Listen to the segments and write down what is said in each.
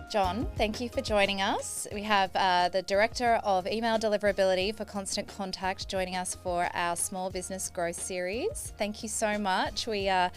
John, thank you for joining us. We have the Director of Email Deliverability for Constant Contact joining us for our Small Business Growth Series. Thank you so much. We are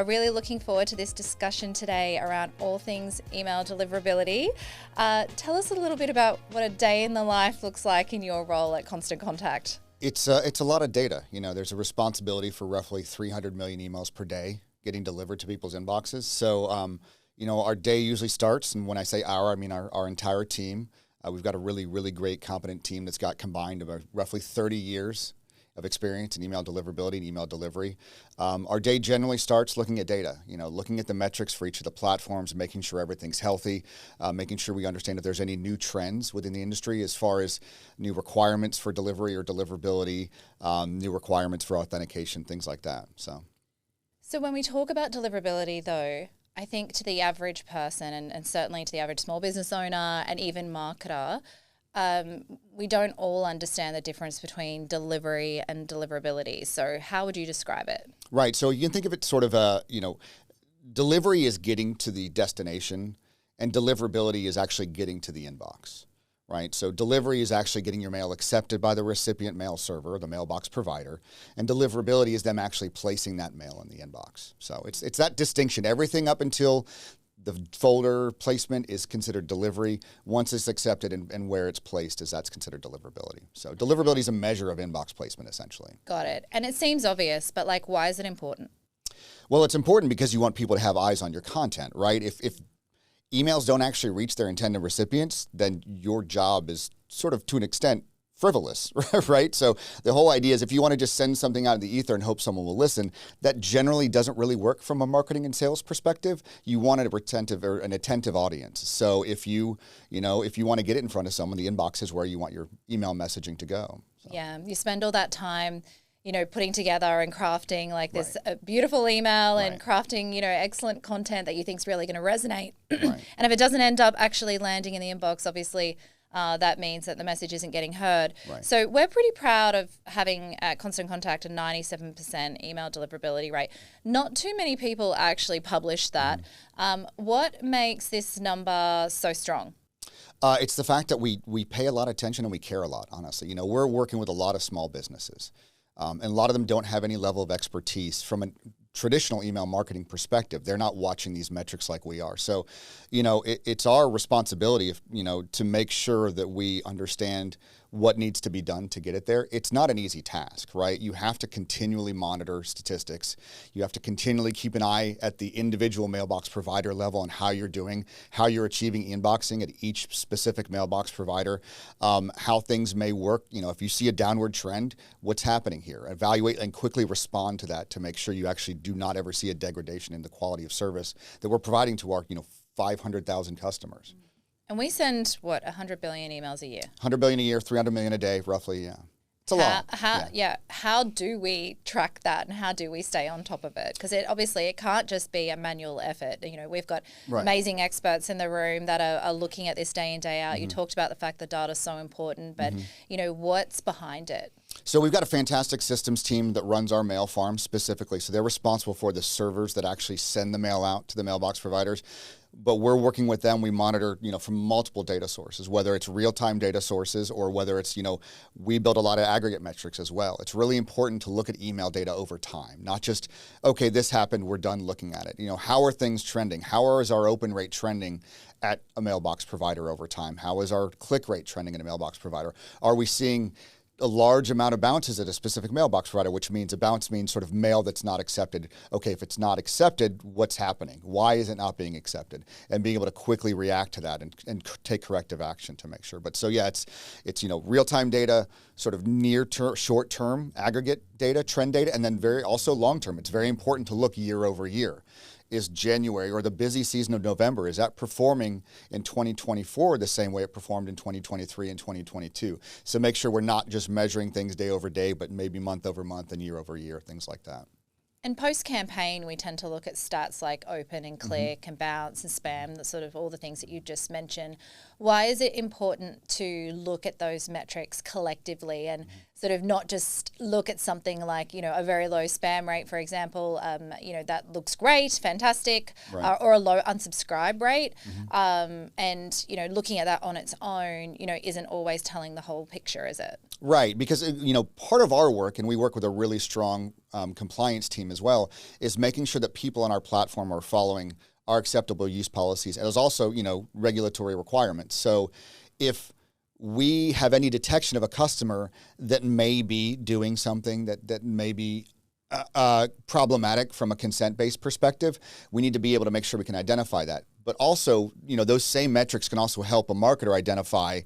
really looking forward to this discussion today around all things email deliverability. Tell us a little bit about what a day in the life looks like in your role at Constant Contact. It's a lot of data. You know, there's a responsibility for roughly 300 million emails per day getting delivered to people's inboxes. So, you know, our day usually starts, and when I say our, I mean our entire team. We've got a really, really great, competent team that's got combined about roughly 30 years of experience in email deliverability and email delivery. Our day generally starts looking at data, you know, looking at the metrics for each of the platforms, making sure everything's healthy, making sure we understand if there's any new trends within the industry as far as new requirements for delivery or deliverability, new requirements for authentication, things like that. So when we talk about deliverability, though, I think to the average person and certainly to the average small business owner and even marketer, we don't all understand the difference between delivery and deliverability. So how would you describe it? Right. So you can think of it sort of delivery is getting to the destination and deliverability is actually getting to the inbox. Right. So delivery is actually getting your mail accepted by the recipient mail server, the mailbox provider, and deliverability is them actually placing that mail in the inbox. So it's that distinction. Everything up until the folder placement is considered delivery. Once it's accepted and where it's placed that's considered deliverability. So deliverability is a measure of inbox placement, essentially. Got it. And it seems obvious, but like, why is it important? Well, it's important because you want people to have eyes on your content, right? If emails don't actually reach their intended recipients, then your job is sort of, to an extent, frivolous, right? So the whole idea is if you want to just send something out in the ether and hope someone will listen, that generally doesn't really work from a marketing and sales perspective. You want an attentive audience. So if you want to get it in front of someone, the inbox is where you want your email messaging to go. So. Yeah, you spend all that time putting together and crafting like this beautiful email and crafting, excellent content that you think is really going to resonate. And if it doesn't end up actually landing in the inbox, obviously that means that the message isn't getting heard. So we're pretty proud of having at Constant Contact a 97% email deliverability rate. Not too many people actually publish that. What makes this number so strong? It's the fact that we pay a lot of attention and we care a lot, honestly. You know, we're working with a lot of small businesses. And a lot of them don't have any level of expertise from a traditional email marketing perspective. They're not watching these metrics like we are. So, it's our responsibility, to make sure that we understand what needs to be done to get it there. It's not an easy task, right? You have to continually monitor statistics. You have to continually keep an eye at the individual mailbox provider level on how you're doing, how you're achieving inboxing at each specific mailbox provider, how things may work. If you see a downward trend, what's happening here? Evaluate and quickly respond to that to make sure you actually do not ever see a degradation in the quality of service that we're providing to our, 500,000 customers. And we send, 100 billion emails a year? 100 billion a year, 300 million a day, roughly, yeah. It's a lot. How do we track that and how do we stay on top of it? Because it can't just be a manual effort. We've got amazing experts in the room that are looking at this day in, day out. You talked about the fact that data is so important, but, what's behind it? So we've got a fantastic systems team that runs our mail farm specifically. So they're responsible for the servers that actually send the mail out to the mailbox providers. But we're working with them. We monitor, from multiple data sources, whether it's real-time data sources or whether it's, we build a lot of aggregate metrics as well. It's really important to look at email data over time, not just, okay, this happened, we're done looking at it. How are things trending? How is our open rate trending at a mailbox provider over time? How is our click rate trending in a mailbox provider? Are we seeing a large amount of bounces at a specific mailbox provider, which means a bounce means sort of mail that's not accepted. Okay, if it's not accepted, what's happening? Why is it not being accepted? And being able to quickly react to that and take corrective action to make sure. But so yeah, it's real-time data, sort of short-term aggregate data, trend data, and then also long-term. It's very important to look year over year. Is January or the busy season of November, is that performing in 2024 the same way it performed in 2023 and 2022? So make sure we're not just measuring things day over day, but maybe month over month and year over year, things like that. And post-campaign, we tend to look at stats like open and click and bounce and spam, the sort of all the things that you just mentioned. Why is it important to look at those metrics collectively? And sort of not just look at something like, a very low spam rate, for example, that looks great, fantastic, Right. Or a low unsubscribe rate. And, looking at that on its own, isn't always telling the whole picture, is it? Right, because part of our work, and we work with a really strong compliance team as well, is making sure that people on our platform are following our acceptable use policies, and there's also regulatory requirements. So if we have any detection of a customer that may be doing something that may be problematic from a consent-based perspective, we need to be able to make sure we can identify that. But also, those same metrics can also help a marketer identify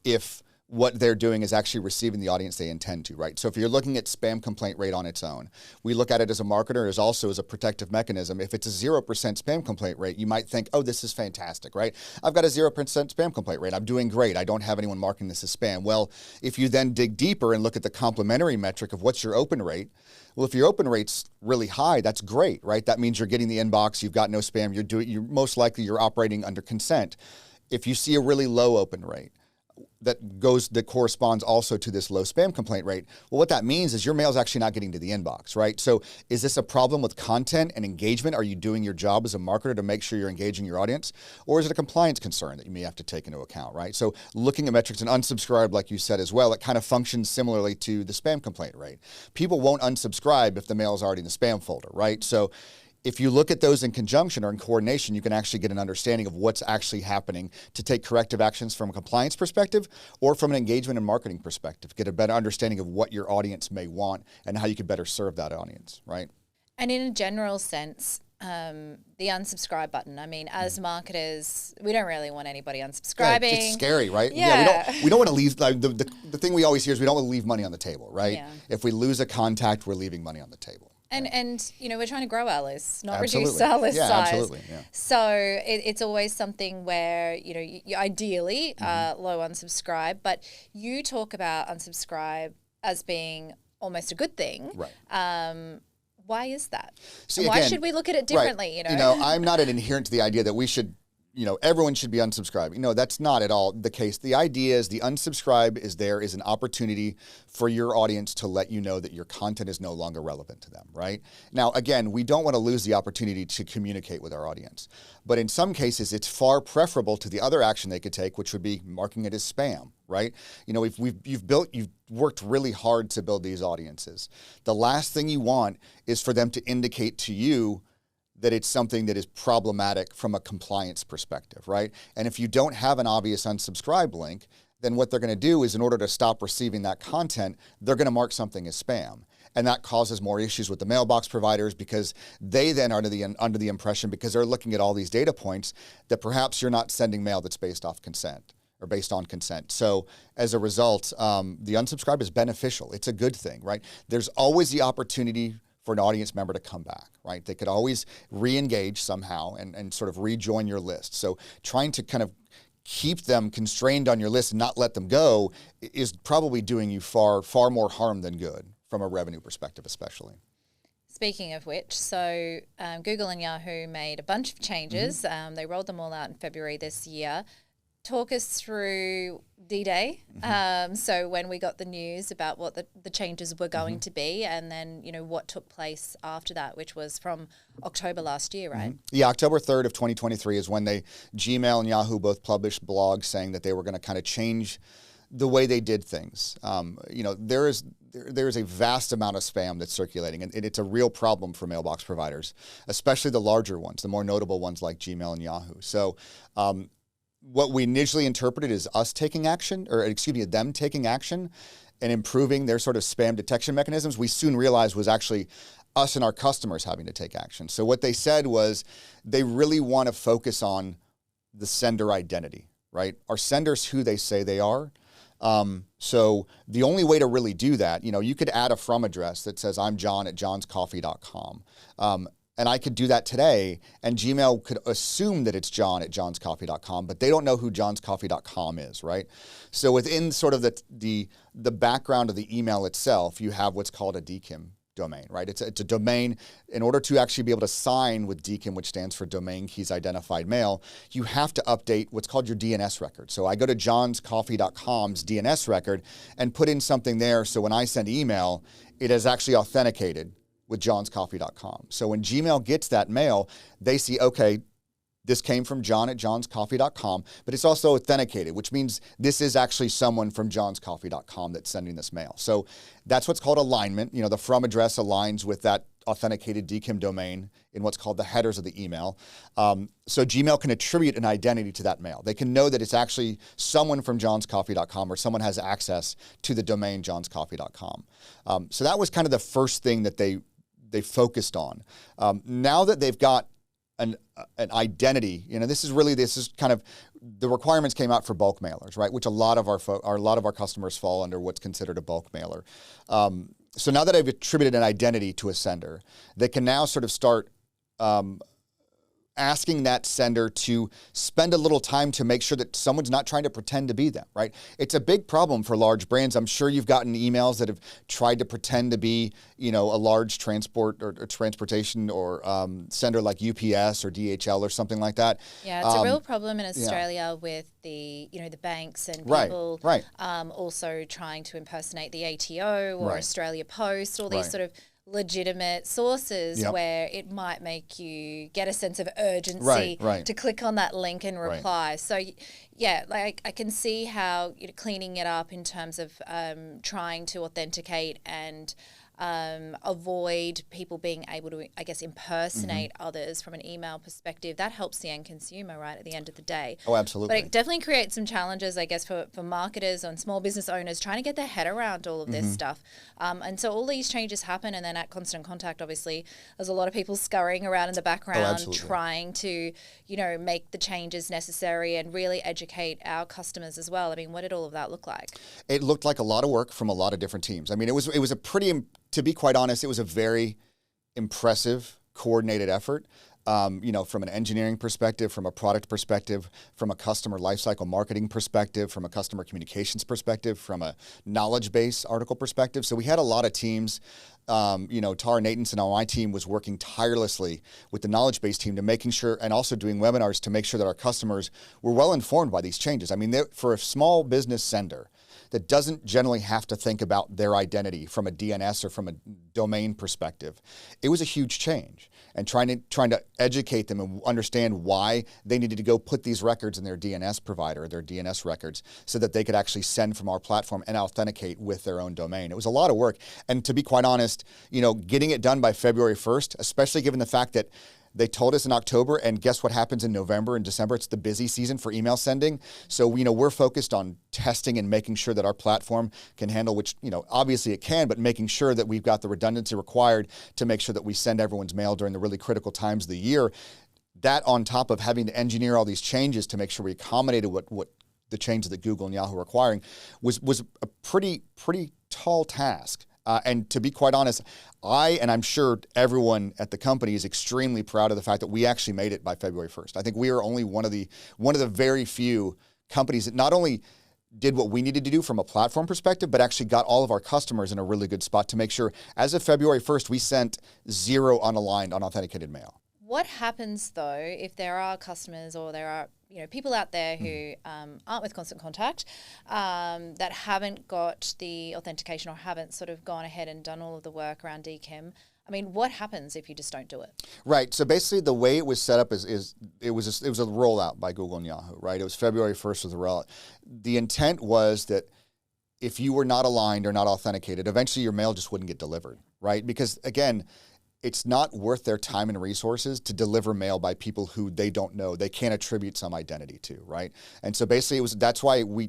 if what they're doing is actually receiving the audience they intend to, right? So if you're looking at spam complaint rate on its own, we look at it as a marketer as also as a protective mechanism. If it's a 0% spam complaint rate, you might think, oh, this is fantastic, right? I've got a 0% spam complaint rate. I'm doing great. I don't have anyone marking this as spam. Well, if you then dig deeper and look at the complementary metric of what's your open rate, well, if your open rate's really high, that's great, right? That means you're getting the inbox, you've got no spam, you're most likely you're operating under consent. If you see a really low open rate, that corresponds also to this low spam complaint rate. Well, what that means is your mail's actually not getting to the inbox, right? So is this a problem with content and engagement? Are you doing your job as a marketer to make sure you're engaging your audience? Or is it a compliance concern that you may have to take into account, right? So looking at metrics and unsubscribe, like you said as well, it kind of functions similarly to the spam complaint rate. People won't unsubscribe if the mail is already in the spam folder, right? So if you look at those in conjunction or in coordination, you can actually get an understanding of what's actually happening to take corrective actions from a compliance perspective or from an engagement and marketing perspective, get a better understanding of what your audience may want and how you can better serve that audience, right? And in a general sense, the unsubscribe button, I mean, as marketers, we don't really want anybody unsubscribing. Yeah, it's scary, right? Yeah. We don't want to leave, like, the thing we always hear is we don't want to leave money on the table, right? Yeah. If we lose a contact, we're leaving money on the table. And we're trying to grow our list, not Absolutely. reduce our list size. Absolutely. Yeah. So it's always something where, you ideally low unsubscribe, but you talk about unsubscribe as being almost a good thing. Right. Why is that? See, and why again, should we look at it differently, right. I'm not an adherent to the idea that we should, everyone should be unsubscribing. No, that's not at all the case. The idea is the unsubscribe is an opportunity for your audience to let you know that your content is no longer relevant to them, right? Now, again, we don't want to lose the opportunity to communicate with our audience. But in some cases, it's far preferable to the other action they could take, which would be marking it as spam, right? You've worked really hard to build these audiences. The last thing you want is for them to indicate to you that it's something that is problematic from a compliance perspective, right? And if you don't have an obvious unsubscribe link, then what they're going to do is in order to stop receiving that content, they're going to mark something as spam. And that causes more issues with the mailbox providers because they then are under the impression, because they're looking at all these data points, that perhaps you're not sending mail that's based off consent or based on consent. So as a result, the unsubscribe is beneficial. It's a good thing, right? There's always the opportunity for an audience member to come back, right? They could always re-engage somehow and sort of rejoin your list. So trying to kind of keep them constrained on your list and not let them go is probably doing you far, far more harm than good from a revenue perspective, especially. Speaking of which, so Google and Yahoo made a bunch of changes. They rolled them all out in February this year. Talk us through D-Day. So when we got the news about what the changes were going to be, and then, what took place after that, which was from October last year, right? Yeah, October 3rd of 2023 is when Gmail and Yahoo both published blogs saying that they were going to kind of change the way they did things. There is a vast amount of spam that's circulating, and it's a real problem for mailbox providers, especially the larger ones, the more notable ones like Gmail and Yahoo. So what we initially interpreted as us taking action, them taking action and improving their sort of spam detection mechanisms, we soon realized was actually us and our customers having to take action. So what they said was they really want to focus on the sender identity, right? Are senders who they say they are? So the only way to really do that, you could add a from address that says I'm John at johnscoffee.com. And I could do that today, and Gmail could assume that it's John at johnscoffee.com, but they don't know who johnscoffee.com is, right? So within sort of the background of the email itself, you have what's called a DKIM domain, right? It's a domain. In order to actually be able to sign with DKIM, which stands for Domain Keys Identified Mail, you have to update what's called your DNS record. So I go to johnscoffee.com's DNS record and put in something there, so when I send email, it is actually authenticated with johnscoffee.com. So when Gmail gets that mail, they see, okay, this came from John at johnscoffee.com, but it's also authenticated, which means this is actually someone from johnscoffee.com that's sending this mail. So that's what's called alignment. The from address aligns with that authenticated DKIM domain in what's called the headers of the email. So Gmail can attribute an identity to that mail. They can know that it's actually someone from johnscoffee.com or someone has access to the domain johnscoffee.com. So that was kind of the first thing that they focused on. Now that they've got an identity, this is kind of the requirements came out for bulk mailers, right? Which a lot of our customers fall under what's considered a bulk mailer. So now that I've attributed an identity to a sender, they can now sort of start asking that sender to spend a little time to make sure that someone's not trying to pretend to be them, right? It's a big problem for large brands. I'm sure you've gotten emails that have tried to pretend to be, a large transport or transportation or sender like UPS or DHL or something like that. Yeah, it's a real problem in Australia with the banks and people also trying to impersonate the ATO or Australia Post, all these sort of legitimate sources where it might make you get a sense of urgency to click on that link and reply. So I can see how cleaning it up in terms of trying to authenticate and avoid people being able to, I guess, impersonate others from an email perspective. That helps the end consumer, right, at the end of the day. Oh, absolutely. But it definitely creates some challenges, I guess, for marketers and small business owners trying to get their head around all of this stuff. And so all these changes happen, and then at Constant Contact, obviously, there's a lot of people scurrying around in the background trying to, make the changes necessary and really educate our customers as well. I mean, what did all of that look like? It looked like a lot of work from a lot of different teams. I mean, it was a pretty, to be quite honest, it was a very impressive, coordinated effort. From an engineering perspective, from a product perspective, from a customer lifecycle marketing perspective, from a customer communications perspective, from a knowledge base article perspective. So we had a lot of teams. Tara Natanson on my team was working tirelessly with the knowledge base team to making sure, and also doing webinars to make sure that our customers were well informed by these changes. I mean, for a small business sender that doesn't generally have to think about their identity from a DNS or from a domain perspective, it was a huge change. And trying to educate them and understand why they needed to go put these records in their DNS provider, their DNS records, so that they could actually send from our platform and authenticate with their own domain. It was a lot of work. And to be quite honest, getting it done by February 1st, especially given the fact that they told us in October, and guess what happens in November and December? It's the busy season for email sending. So, we're focused on testing and making sure that our platform can handle, which, obviously it can, but making sure that we've got the redundancy required to make sure that we send everyone's mail during the really critical times of the year. That on top of having to engineer all these changes to make sure we accommodated what the changes that Google and Yahoo are requiring was a pretty tall task. And to be quite honest, and I'm sure everyone at the company is extremely proud of the fact that we actually made it by February 1st. I think we are only one of the very few companies that not only did what we needed to do from a platform perspective, but actually got all of our customers in a really good spot to make sure as of February 1st, we sent 0 unaligned, unauthenticated mail. What happens though if there are customers or there are people out there who aren't with Constant Contact that haven't got the authentication or haven't sort of gone ahead and done all of the work around DKIM? I mean, what happens if you just don't do it? Right. So basically, the way it was set up is it was a rollout by Google and Yahoo. Right. It was February 1st was the rollout. The intent was that if you were not aligned or not authenticated, eventually your mail just wouldn't get delivered. Right. Because again, it's not worth their time and resources to deliver mail by people who they don't know, they can't attribute some identity to, right? And so basically that's why we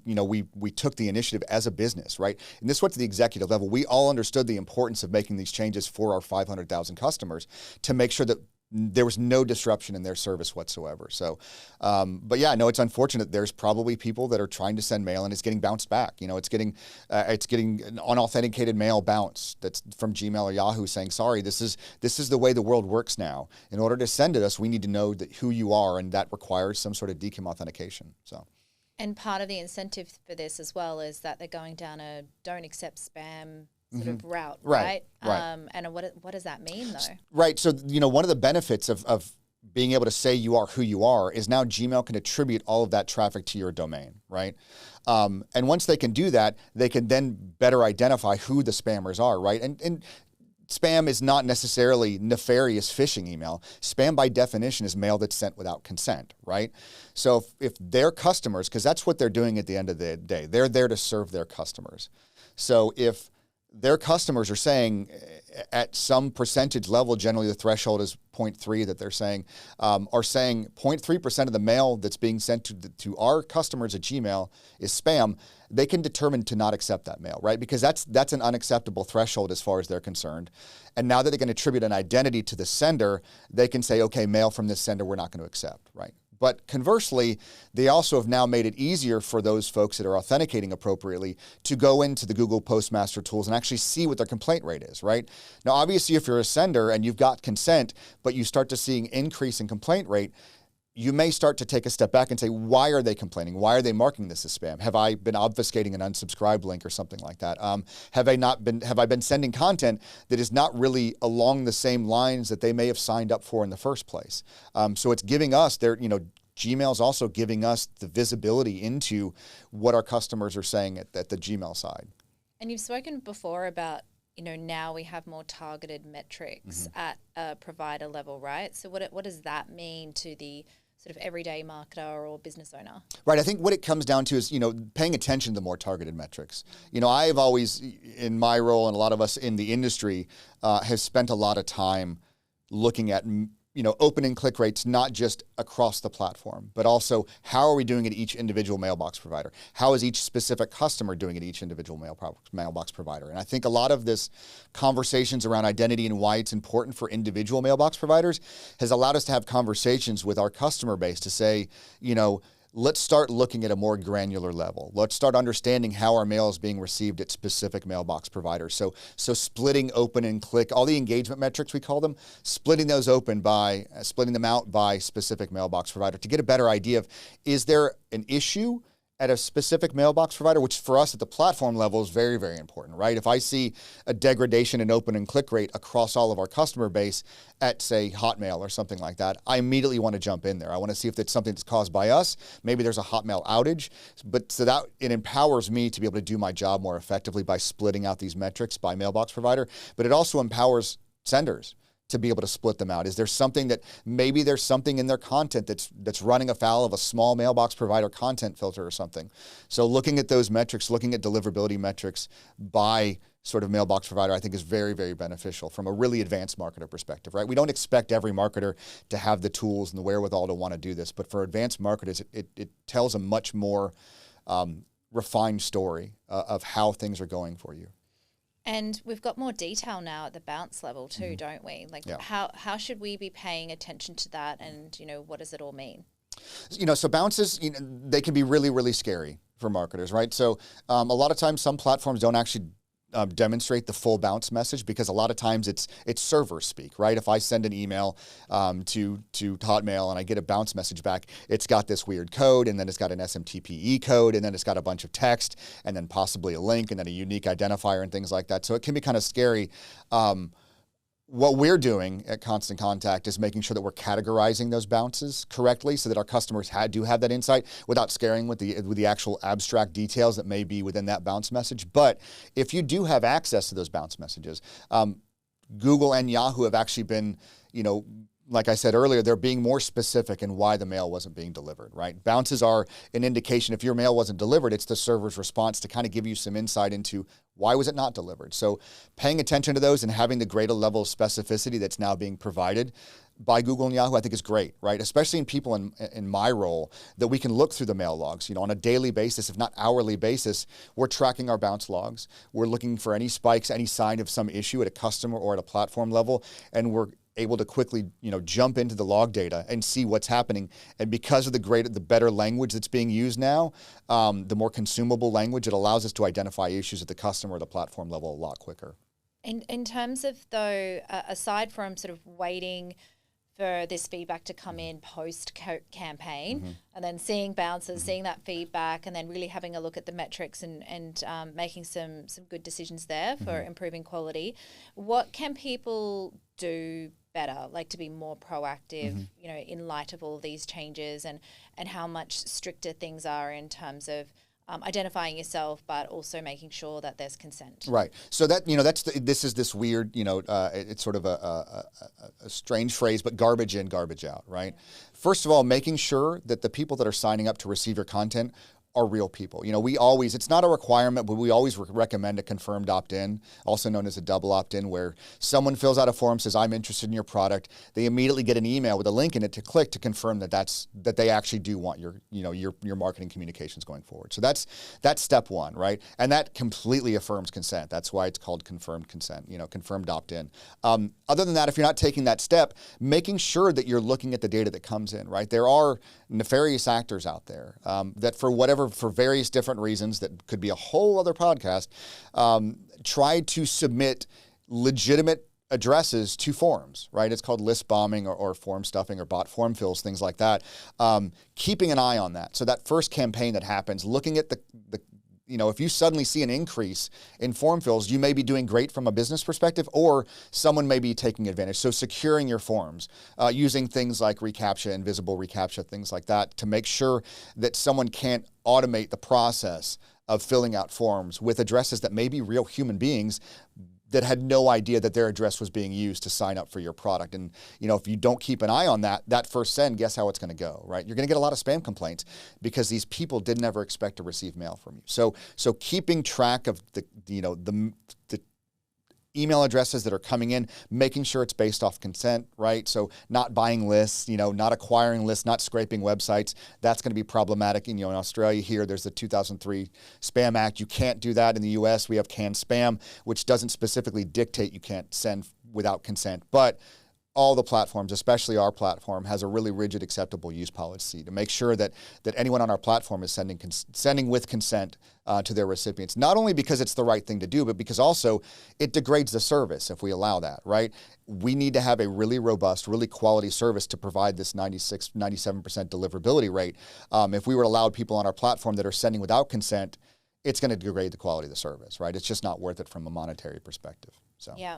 took the initiative as a business, right? And this went to the executive level. We all understood the importance of making these changes for our 500,000 customers to make sure that there was no disruption in their service whatsoever. So, but yeah, no, it's unfortunate. There's probably people that are trying to send mail and it's getting bounced back. It's getting an unauthenticated mail bounce that's from Gmail or Yahoo saying, sorry, this is the way the world works now. In order to send it us, we need to know that who you are, and that requires some sort of DKIM authentication. So. And part of the incentive for this as well is that they're going down a don't accept spam sort of route, Right. And what does that mean though? Right. So, one of the benefits of being able to say you are who you are is now Gmail can attribute all of that traffic to your domain, right? And once they can do that, they can then better identify who the spammers are, right? And spam is not necessarily nefarious phishing email. Spam by definition is mail that's sent without consent, right? So if their customers, because that's what they're doing at the end of the day, they're there to serve their customers. So if their customers are saying at some percentage level, generally the threshold is 0.3 that they're saying, are saying 0.3% of the mail that's being sent to our customers at Gmail is spam, they can determine to not accept that mail, right? Because that's an unacceptable threshold as far as they're concerned. And now that they can attribute an identity to the sender, they can say, okay, mail from this sender we're not going to accept, right? But conversely, they also have now made it easier for those folks that are authenticating appropriately to go into the Google Postmaster tools and actually see what their complaint rate is, right? Now, obviously, if you're a sender and you've got consent, but you start to see an increase in complaint rate, you may start to take a step back and say, why are they complaining? Why are they marking this as spam? Have I been obfuscating an unsubscribe link or something like that? Have I been sending content that is not really along the same lines that they may have signed up for in the first place? So it's giving us Gmail's also giving us the visibility into what our customers are saying at the Gmail side. And you've spoken before about, now we have more targeted metrics at a provider level, right? So what does that mean to the sort of everyday marketer or business owner? Right. I think what it comes down to is, paying attention to more targeted metrics. I've always, in my role, and a lot of us in the industry, has spent a lot of time looking at open and click rates, not just across the platform, but also how are we doing at each individual mailbox provider? How is each specific customer doing at each individual mailbox provider? And I think a lot of this conversations around identity and why it's important for individual mailbox providers has allowed us to have conversations with our customer base to say, let's start looking at a more granular level. Let's start understanding how our mail is being received at specific mailbox providers. So splitting open and click, all the engagement metrics we call them, splitting them out by specific mailbox provider to get a better idea of, is there an issue at a specific mailbox provider, which for us at the platform level is very, very important, right? If I see a degradation in open and click rate across all of our customer base at, say, Hotmail or something like that, I immediately want to jump in there. I want to see if it's something that's caused by us. Maybe there's a Hotmail outage, but so that it empowers me to be able to do my job more effectively by splitting out these metrics by mailbox provider, but it also empowers senders to be able to split them out. Is there something that maybe there's something in their content that's running afoul of a small mailbox provider content filter or something? So looking at those metrics, looking at deliverability metrics by sort of mailbox provider, I think is very, very beneficial from a really advanced marketer perspective, right? We don't expect every marketer to have the tools and the wherewithal to want to do this, but for advanced marketers, it tells a much more refined story of how things are going for you. And we've got more detail now at the bounce level too, don't we? Like how should we be paying attention to that, and what does it all mean? So bounces, they can be really, really scary for marketers, right? So a lot of times some platforms don't actually demonstrate the full bounce message because a lot of times it's server speak, right? If I send an email to Hotmail and I get a bounce message back, it's got this weird code, and then it's got an SMTPE code, and then it's got a bunch of text, and then possibly a link, and then a unique identifier and things like that. So it can be kind of scary. What we're doing at Constant Contact is making sure that we're categorizing those bounces correctly so that our customers do have that insight without scaring with the actual abstract details that may be within that bounce message. But if you do have access to those bounce messages, Google and Yahoo have actually been, like I said earlier, they're being more specific in why the mail wasn't being delivered, right? Bounces are an indication if your mail wasn't delivered, it's the server's response to kind of give you some insight into why was it not delivered. So paying attention to those and having the greater level of specificity that's now being provided by Google and Yahoo, I think is great, right? Especially in people in my role, that we can look through the mail logs, on a daily basis, if not hourly basis. We're tracking our bounce logs. We're looking for any spikes, any sign of some issue at a customer or at a platform level, and we're able to quickly, jump into the log data and see what's happening. And because of the better language that's being used now, the more consumable language, it allows us to identify issues at the customer or the platform level a lot quicker. In terms of, though, aside from sort of waiting for this feedback to come in post campaign, and then seeing bounces, seeing that feedback, and then really having a look at the metrics and making some good decisions there for improving quality. What can people do better, like to be more proactive, you know, in light of all these changes, and how much stricter things are in terms of identifying yourself, but also making sure that there's consent. Right. So that, you know, this is this weird, you know, it's sort of a strange phrase, but garbage in, garbage out, right? First of all, making sure that the people that are signing up to receive your content are real people. You know, it's not a requirement, but we always recommend a confirmed opt-in, also known as a double opt-in, where someone fills out a form, says, I'm interested in your product. They immediately get an email with a link in it to click to confirm that they actually do want your marketing communications going forward. So that's step one, right? And that completely affirms consent. That's why it's called confirmed consent, you know, confirmed opt-in. Other than that, if you're not taking that step, making sure that you're looking at the data that comes in, right? There are nefarious actors out there that for various different reasons, that could be a whole other podcast, try to submit legitimate addresses to forms, right? It's called list bombing or form stuffing or bot form fills, things like that. Keeping an eye on that. So that first campaign that happens, looking at the you know, if you suddenly see an increase in form fills, you may be doing great from a business perspective, or someone may be taking advantage. So securing your forms, using things like reCAPTCHA, invisible reCAPTCHA, things like that, to make sure that someone can't automate the process of filling out forms with addresses that may be real human beings that had no idea that their address was being used to sign up for your product. And, you know, if you don't keep an eye on that first send, guess how it's going to go, right? You're going to get a lot of spam complaints because these people didn't ever expect to receive mail from you. So keeping track of the email addresses that are coming in, making sure it's based off consent, right? So not buying lists, you know, not acquiring lists, not scraping websites. That's going to be problematic. And, you know, in Australia here, there's the 2003 Spam Act. You can't do that. In the US, we have canned spam, which doesn't specifically dictate you can't send without consent. But all the platforms, especially our platform, has a really rigid acceptable use policy to make sure that anyone on our platform is sending with consent to their recipients, not only because it's the right thing to do, but because also it degrades the service if we allow that, right? We need to have a really robust, really quality service to provide this 96, 97% deliverability rate. If we were allowed people on our platform that are sending without consent, it's going to degrade the quality of the service, right? It's just not worth it from a monetary perspective. So yeah.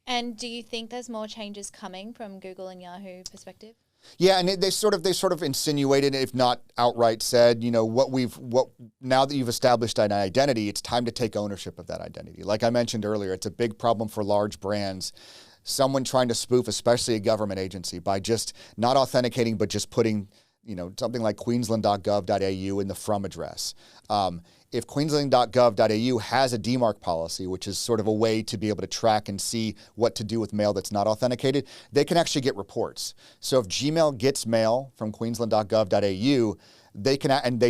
And do you think there's more changes coming from Google and Yahoo perspective? Yeah, and they sort of insinuated, if not outright said, you know, now that you've established an identity, it's time to take ownership of that identity. Like I mentioned earlier, it's a big problem for large brands. Someone trying to spoof, especially a government agency, by just not authenticating, but just putting, you know, something like queensland.gov.au in the from address. If queensland.gov.au has a DMARC policy, which is sort of a way to be able to track and see what to do with mail that's not authenticated, they can actually get reports. So if Gmail gets mail from queensland.gov.au, they can, and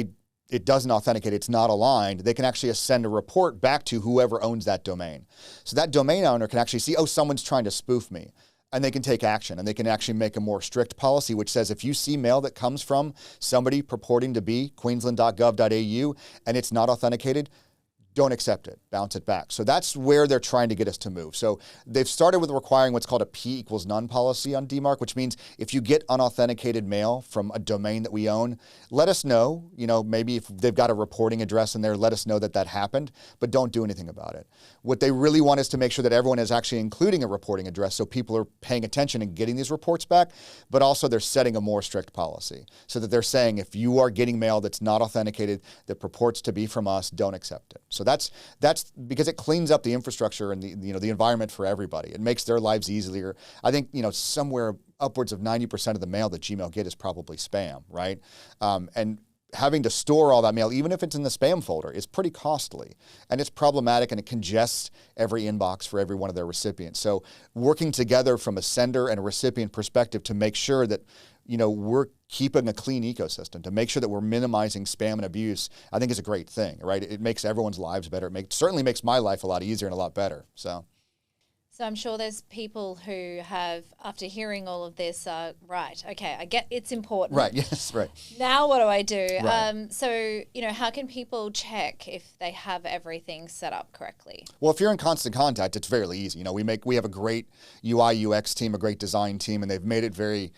it doesn't authenticate, it's not aligned, they can actually send a report back to whoever owns that domain. So that domain owner can actually see, oh, someone's trying to spoof me. And they can take action, and they can actually make a more strict policy, which says if you see mail that comes from somebody purporting to be queensland.gov.au and it's not authenticated, don't accept it, bounce it back. So that's where they're trying to get us to move. So they've started with requiring what's called a P equals none policy on DMARC, which means if you get unauthenticated mail from a domain that we own, let us know, you know, maybe if they've got a reporting address in there, let us know that happened, but don't do anything about it. What they really want is to make sure that everyone is actually including a reporting address so people are paying attention and getting these reports back, but also they're setting a more strict policy so that they're saying if you are getting mail that's not authenticated, that purports to be from us, don't accept it. So that's because it cleans up the infrastructure and the environment for everybody. It makes their lives easier. I think, you know, somewhere upwards of 90% of the mail that Gmail get is probably spam, right? And having to store all that mail, even if it's in the spam folder, is pretty costly. And it's problematic, and it congests every inbox for every one of their recipients. So working together from a sender and a recipient perspective to make sure that, you know, we're keeping a clean ecosystem, to make sure that we're minimizing spam and abuse, I think is a great thing, right? It makes everyone's lives better. It certainly makes my life a lot easier and a lot better. So So I'm sure there's people who have, after hearing all of this, right, okay, I get it's important. Right, yes, right. Now what do I do? Right. So, how can people check if they have everything set up correctly? Well, if you're in Constant Contact, it's fairly easy. We have a great UI UX team, a great design team, and they've made it very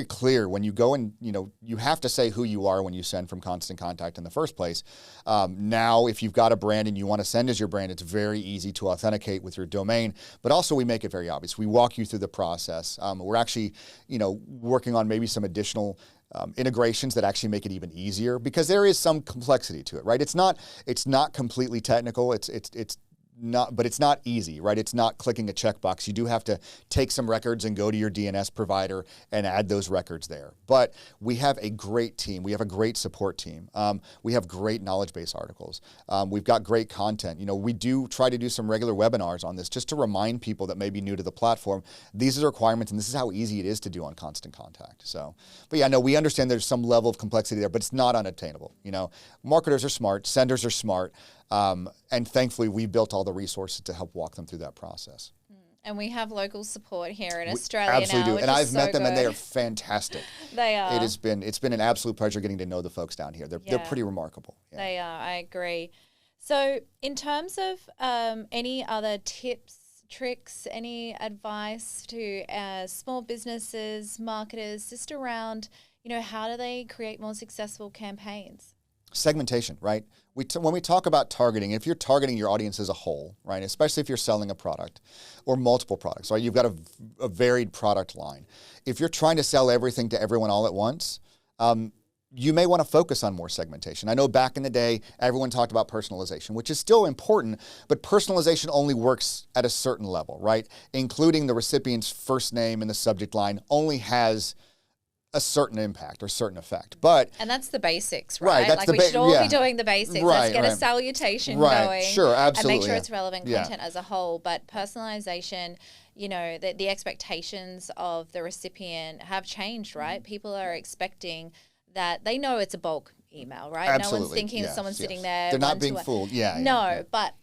clear when you go and, you have to say who you are when you send from Constant Contact in the first place. Now, if you've got a brand and you want to send as your brand, it's very easy to authenticate with your domain, but also we make it very obvious. We walk you through the process. We're actually, working on maybe some additional integrations that actually make it even easier, because there is some complexity to it, right? It's not completely technical. It's not, but it's not easy, right? It's not clicking a checkbox. You do have to take some records and go to your DNS provider and add those records there. But we have a great team. We have a great support team. We have great knowledge base articles. We've got great content. We do try to do some regular webinars on this just to remind people that may be new to the platform. These are the requirements, and this is how easy it is to do on Constant Contact. So, but yeah, no, we understand there's some level of complexity there, but it's not unattainable. Marketers are smart, senders are smart. And thankfully, we built all the resources to help walk them through that process. And we have local support here in Australia absolutely now, do. And I've met them, good. and they are fantastic. They are. It's been an absolute pleasure getting to know the folks down here. They're pretty remarkable. Yeah. They are. I agree. So, in terms of any other tips, tricks, any advice to small businesses, marketers, just around, how do they create more successful campaigns? Segmentation, right? When we talk about targeting, if you're targeting your audience as a whole, right, especially if you're selling a product or multiple products, right, you've got a varied product line. If you're trying to sell everything to everyone all at once, you may want to focus on more segmentation. I know back in the day, everyone talked about personalization, which is still important, but personalization only works at a certain level, right? Including the recipient's first name in the subject line only has a certain impact or certain effect. And that's the basics, right? Right, we should all be doing the basics. Let's get a salutation going. Sure, absolutely. And make sure it's relevant content as a whole. But personalization, the expectations of the recipient have changed, right? People are expecting that they know it's a bulk email, right? Absolutely. No one's thinking someone's sitting there. They're not being fooled. But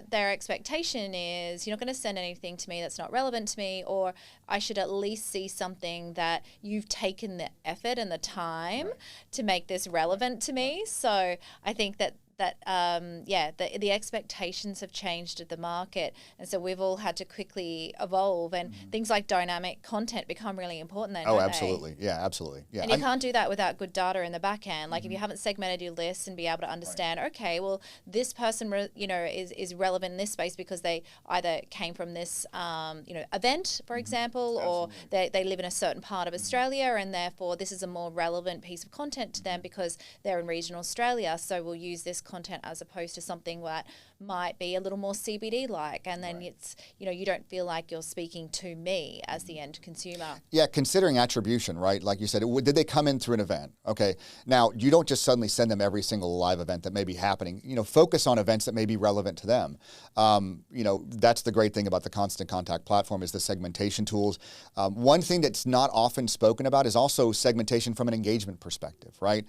their expectation is you're not going to send anything to me that's not relevant to me, or I should at least see something that you've taken the effort and the time to make this relevant to me. So I think that the expectations have changed at the market, and so we've all had to quickly evolve, and things like dynamic content become really important then. Absolutely. Yeah, absolutely. Yeah. And you can't do that without good data in the back end. Like if you haven't segmented your list and be able to understand, okay, well, this person, is relevant in this space because they either came from this, event, for example, or they live in a certain part of Australia, and therefore this is a more relevant piece of content to them because they're in regional Australia. So we'll use this content as opposed to something that might be a little more CBD like, and then it's you don't feel like you're speaking to me as the end consumer. Yeah, considering attribution, right? Like you said, did they come in through an event? Okay, now you don't just suddenly send them every single live event that may be happening. Focus on events that may be relevant to them. That's the great thing about the Constant Contact platform is the segmentation tools. One thing that's not often spoken about is also segmentation from an engagement perspective, right?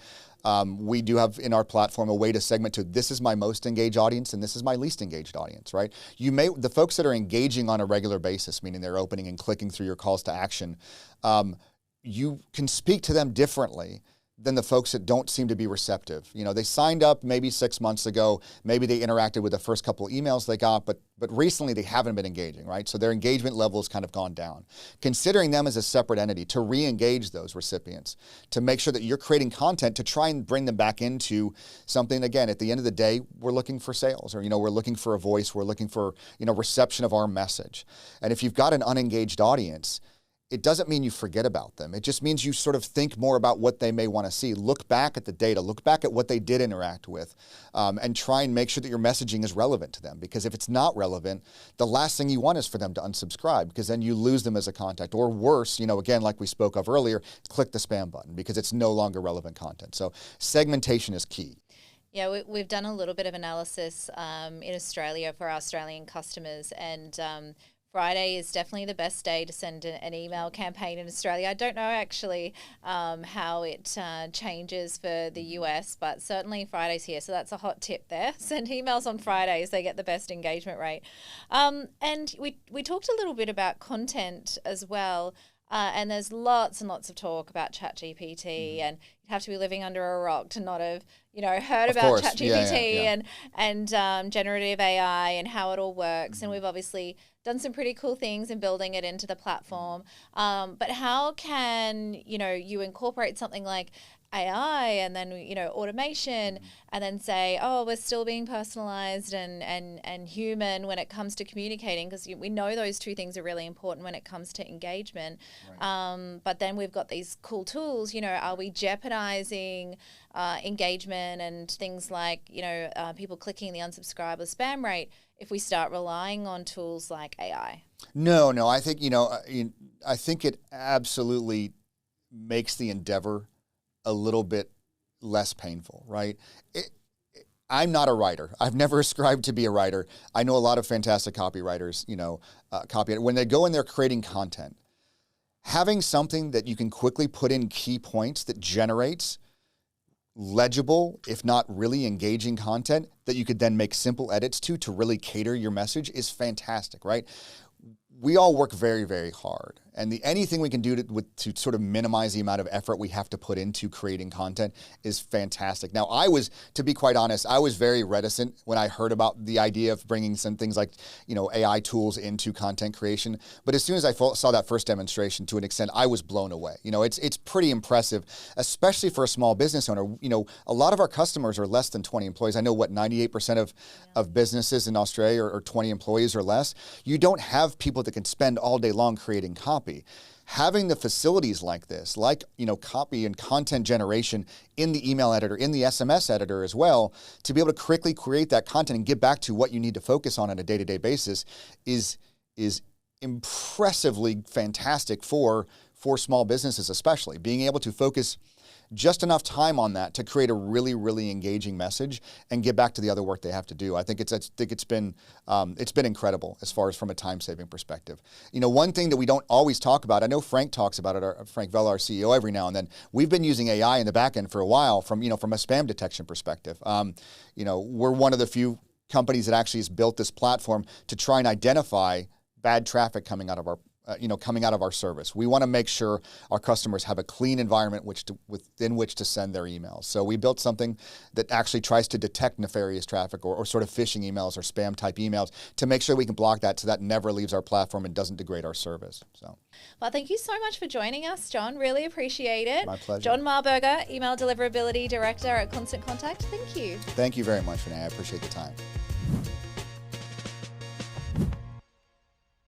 We do have in our platform a way to segment to this is my most engaged audience and this is my least engaged audience, right? The folks that are engaging on a regular basis, meaning they're opening and clicking through your calls to action, you can speak to them differently than the folks that don't seem to be receptive. They signed up maybe 6 months ago, maybe they interacted with the first couple of emails they got, but recently they haven't been engaging, right? So their engagement level has kind of gone down. Considering them as a separate entity to re-engage those recipients, to make sure that you're creating content to try and bring them back into something, again, at the end of the day, we're looking for sales, or, we're looking for a voice, we're looking for, reception of our message. And if you've got an unengaged audience, it doesn't mean you forget about them. It just means you sort of think more about what they may want to see. Look back at the data, look back at what they did interact with, and try and make sure that your messaging is relevant to them. Because if it's not relevant, the last thing you want is for them to unsubscribe, because then you lose them as a contact. Or worse, again, like we spoke of earlier, click the spam button because it's no longer relevant content. So segmentation is key. Yeah, we've done a little bit of analysis in Australia for our Australian customers, and Friday is definitely the best day to send an email campaign in Australia. I don't know actually how it changes for the US, but certainly Friday's here. So that's a hot tip there. Send emails on Fridays. They get the best engagement rate. And we talked a little bit about content as well. And there's lots and lots of talk about ChatGPT, and you have to be living under a rock to not have, heard about ChatGPT and generative AI and how it all works. And we've obviously done some pretty cool things in building it into the platform. But how can, you incorporate something like AI and then, automation and then say, oh, we're still being personalized and human when it comes to communicating, because we know those two things are really important when it comes to engagement. Right. But then we've got these cool tools, are we jeopardizing engagement and things like, people clicking the unsubscribe or spam rate if we start relying on tools like AI? No, I think, I think it absolutely makes the endeavor a little bit less painful, right? I'm not a writer. I've never ascribed to be a writer. I know a lot of fantastic copywriters, when they go in there creating content, having something that you can quickly put in key points that generates legible, if not really engaging content that you could then make simple edits to really cater your message is fantastic, right? We all work very, very hard, and anything we can do to sort of minimize the amount of effort we have to put into creating content is fantastic. Now, to be quite honest, I was very reticent when I heard about the idea of bringing some things like, AI tools into content creation. But as soon as I saw that first demonstration, to an extent, I was blown away. It's pretty impressive, especially for a small business owner. A lot of our customers are less than 20 employees. I know 98% of businesses in Australia are 20 employees or less. You don't have people that can spend all day long creating copy. Having the facilities like this, copy and content generation in the email editor, in the SMS editor as well, to be able to quickly create that content and get back to what you need to focus on a day-to-day basis is impressively fantastic for small businesses, especially being able to focus just enough time on that to create a really, really engaging message and get back to the other work they have to do. I think it's been incredible as far as from a time-saving perspective. One thing that we don't always talk about, I know Frank talks about it, Frank Vella, our CEO, every now and then. We've been using AI in the back end for a while from a spam detection perspective. We're one of the few companies that actually has built this platform to try and identify bad traffic coming out of our service. We want to make sure our customers have a clean environment within which to send their emails. So we built something that actually tries to detect nefarious traffic or sort of phishing emails or spam type emails to make sure we can block that so that never leaves our platform and doesn't degrade our service. So, well, thank you so much for joining us, John. Really appreciate it. My pleasure. John Marburger, Email Deliverability Director at Constant Contact. Thank you. Thank you very much, Renee. I appreciate the time.